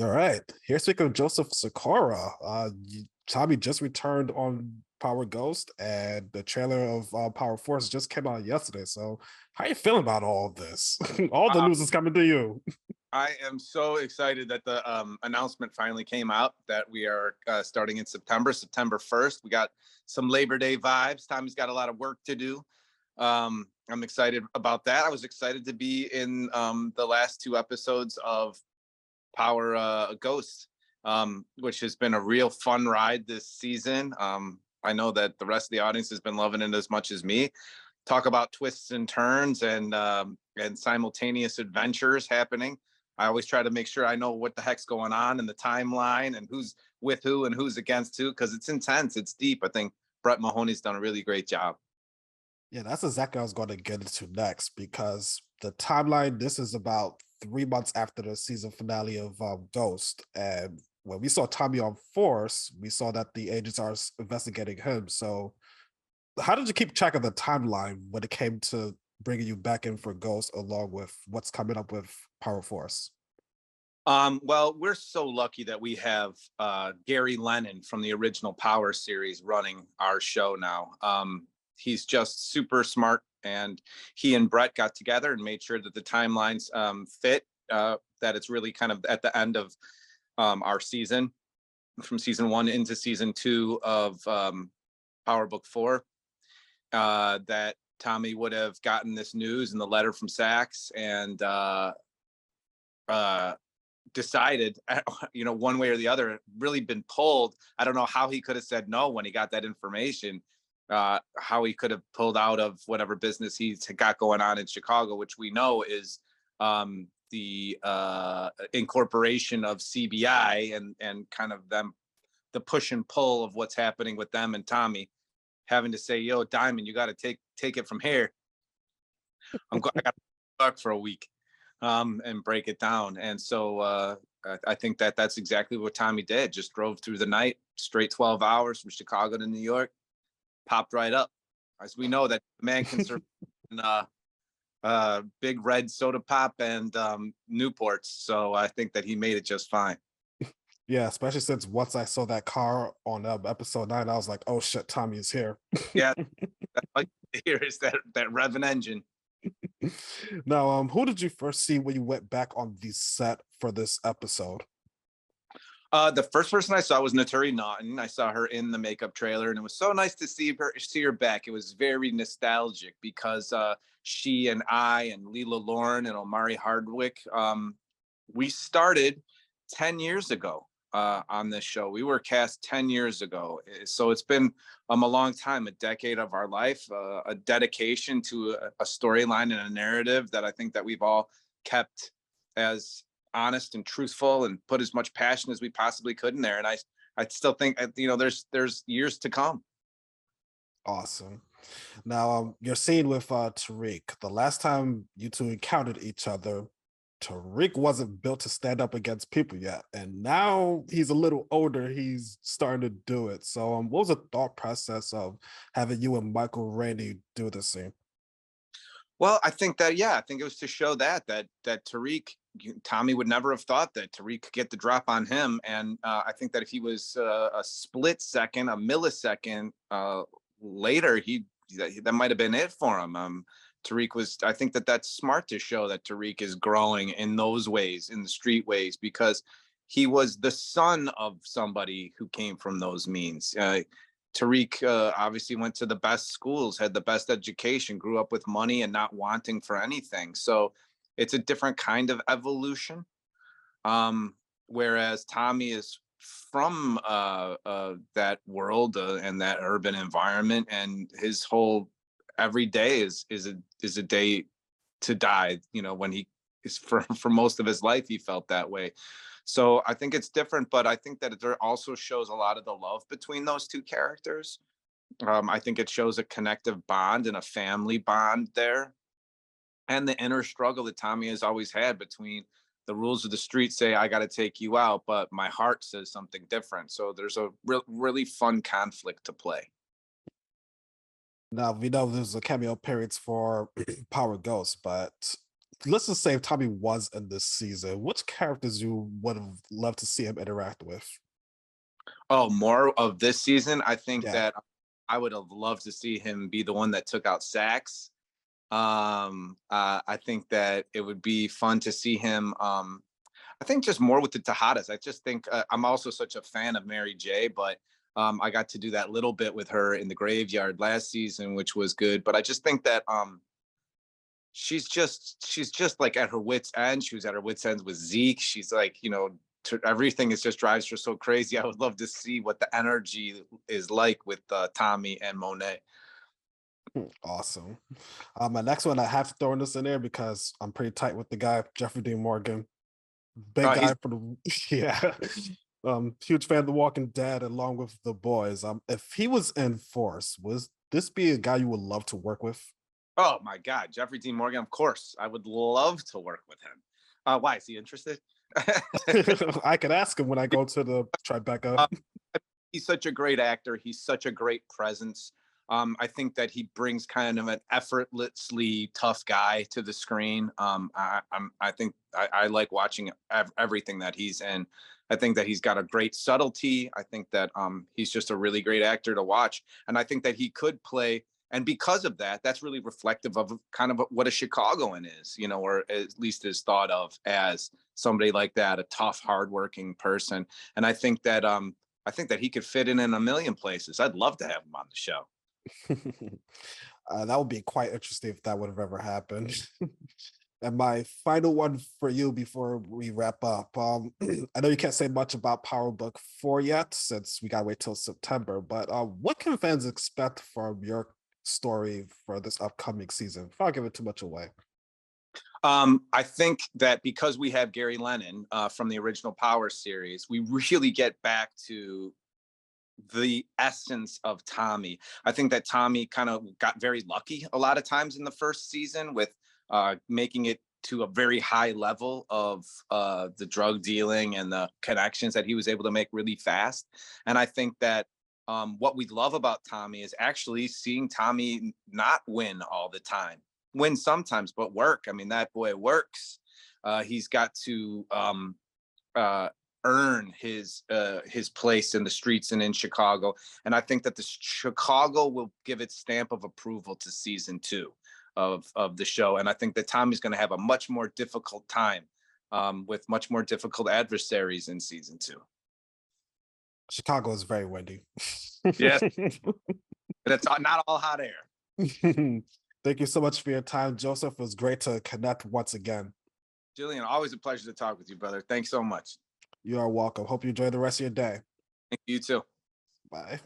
All right. Here's speaking of Joseph Sikora. Tommy just returned on Power Ghost, and the trailer of Power Force just came out yesterday. So, how you feeling about all of this? All the Uh, news is coming to you. I am so excited that the announcement finally came out that we are starting in September 1st. We got some Labor Day vibes. Tommy's got a lot of work to do. I'm excited about that. I was excited to be in the last two episodes of Power Ghost, which has been a real fun ride this season. I know that the rest of the audience has been loving it as much as me. Talk about twists and turns and simultaneous adventures happening. I always try to make sure I know what the heck's going on in the timeline and who's with who and who's against who, because it's intense, it's deep. I think Brett Mahoney's done a really great job. Yeah, that's exactly what I was going to get into next because the timeline. This is about 3 months after the season finale of Ghost, and when we saw Tommy on Force, we saw that the agents are investigating him. So, how did you keep track of the timeline when it came to bringing you back in for Ghost, along with what's coming up with Power Force? Well, we're so lucky that we have Gary Lennon from the original Power series running our show now. He's just super smart, and he and Brett got together and made sure that the timelines fit. That it's really kind of at the end of our season, from season one into season two of Power Book 4, that Tommy would have gotten this news in the letter from Sachs and uh, decided, one way or the other, really been pulled. I don't know how he could have said no when he got that information. How he could have pulled out of whatever business he's got going on in Chicago, which we know is the incorporation of CBI and kind of them, the push and pull of what's happening with them and Tommy having to say, "Yo, Diamond, you got to take it from here. I got to work for a week." And break it down. And so I think that that's exactly what Tommy did. Just drove through the night, straight 12 hours from Chicago to New York, popped right up. As we know that the man can serve big red soda pop and Newports. So I think that he made it just fine. Yeah, especially since once I saw that car on episode 9, I was like, "Oh shit, Tommy is here." Yeah, that's all you hear is that revving engine. Now, who did you first see when you went back on the set for this episode? The first person I saw was Naturi Naughton. I saw her in the makeup trailer, and it was so nice to see her back. It was very nostalgic because she and I and Leela Lauren and Omari Hardwick, we started 10 years ago on this show. We were cast 10 years ago, so it's been a long time, a decade of our life, a dedication to a storyline and a narrative that I think that we've all kept as honest and truthful and put as much passion as we possibly could in there. And I still think there's years to come. Awesome. Now, your scene with Tariq. The last time you two encountered each other, Tariq wasn't built to stand up against people yet, and now he's a little older. He's starting to do it. So, what was the thought process of having you and Michael Rainey do this scene? Well, I think that, yeah, I think it was to show that Tariq, Tommy would never have thought that Tariq could get the drop on him, and I think that if he was a split second, a millisecond later, that might have been it for him. Tariq was. I think that that's smart to show that Tariq is growing in those ways, in the street ways, because he was the son of somebody who came from those means. Tariq obviously went to the best schools, had the best education, grew up with money and not wanting for anything. So it's a different kind of evolution. Whereas Tommy is from that world and that urban environment, and his whole every day is a day to die. When he is for most of his life, he felt that way. So I think it's different, but I think that it also shows a lot of the love between those two characters. I think it shows a connective bond and a family bond there, and the inner struggle that Tommy has always had between the rules of the street say I got to take you out, but my heart says something different. So there's a really fun conflict to play. Now we know there's a cameo periods for Power Ghost, but let's just say if Tommy was in this season, which characters you would have loved to see him interact with? Oh, more of this season. I think Yeah. that I would have loved to see him be the one that took out sacks. I think that it would be fun to see him. I think just more with the Tejadas. I just think I'm also such a fan of Mary J, but I got to do that little bit with her in the graveyard last season, which was good. But I just think that she's just like at her wits end. She was at her wits ends with Zeke. She's like, everything is just drives her so crazy. I would love to see what the energy is like with Tommy and Monet. Awesome. My next one, I have to throw this in there because I'm pretty tight with the guy, Jeffrey Dean Morgan. Big He's guy for the yeah. Huge fan of The Walking Dead along with the boys. If he was in Force, was this be a guy you would love to work with? Oh my God, Jeffrey Dean Morgan. Of course, I would love to work with him. Why is he interested? I could ask him when I go to the Tribeca. Um, he's such a great actor. He's such a great presence. I think that he brings kind of an effortlessly tough guy to the screen. I think I like watching everything that he's in. I think that he's got a great subtlety. I think that he's just a really great actor to watch, and I think that he could play. And because of that, that's really reflective of kind of what a Chicagoan is, or at least is thought of as somebody like that, a tough, hardworking person. And I think that he could fit in a million places. I'd love to have him on the show. That would be quite interesting if that would have ever happened. And my final one for you before we wrap up. I know you can't say much about Power Book 4 yet, since we gotta wait till September, but what can fans expect from your story for this upcoming season? If I give it too much away. I think that because we have Gary Lennon from the original Power series, we really get back to the essence of Tommy. I think that Tommy kind of got very lucky a lot of times in the first season with making it to a very high level of the drug dealing and the connections that he was able to make really fast. And I think that what we love about Tommy is actually seeing Tommy not win all the time, win sometimes, but work. I mean, that boy works. He's got to uh, earn his place in the streets and in Chicago. And I think that the Chicago will give its stamp of approval to season 2 of the show. And I think that Tommy's going to have a much more difficult time with much more difficult adversaries in season 2. Chicago is very windy. Yes, but it's not all hot air. Thank you so much for your time, Joseph. It was great to connect once again. Julian, always a pleasure to talk with you, brother. Thanks so much. You are welcome. Hope you enjoy the rest of your day. Thank you too. Bye.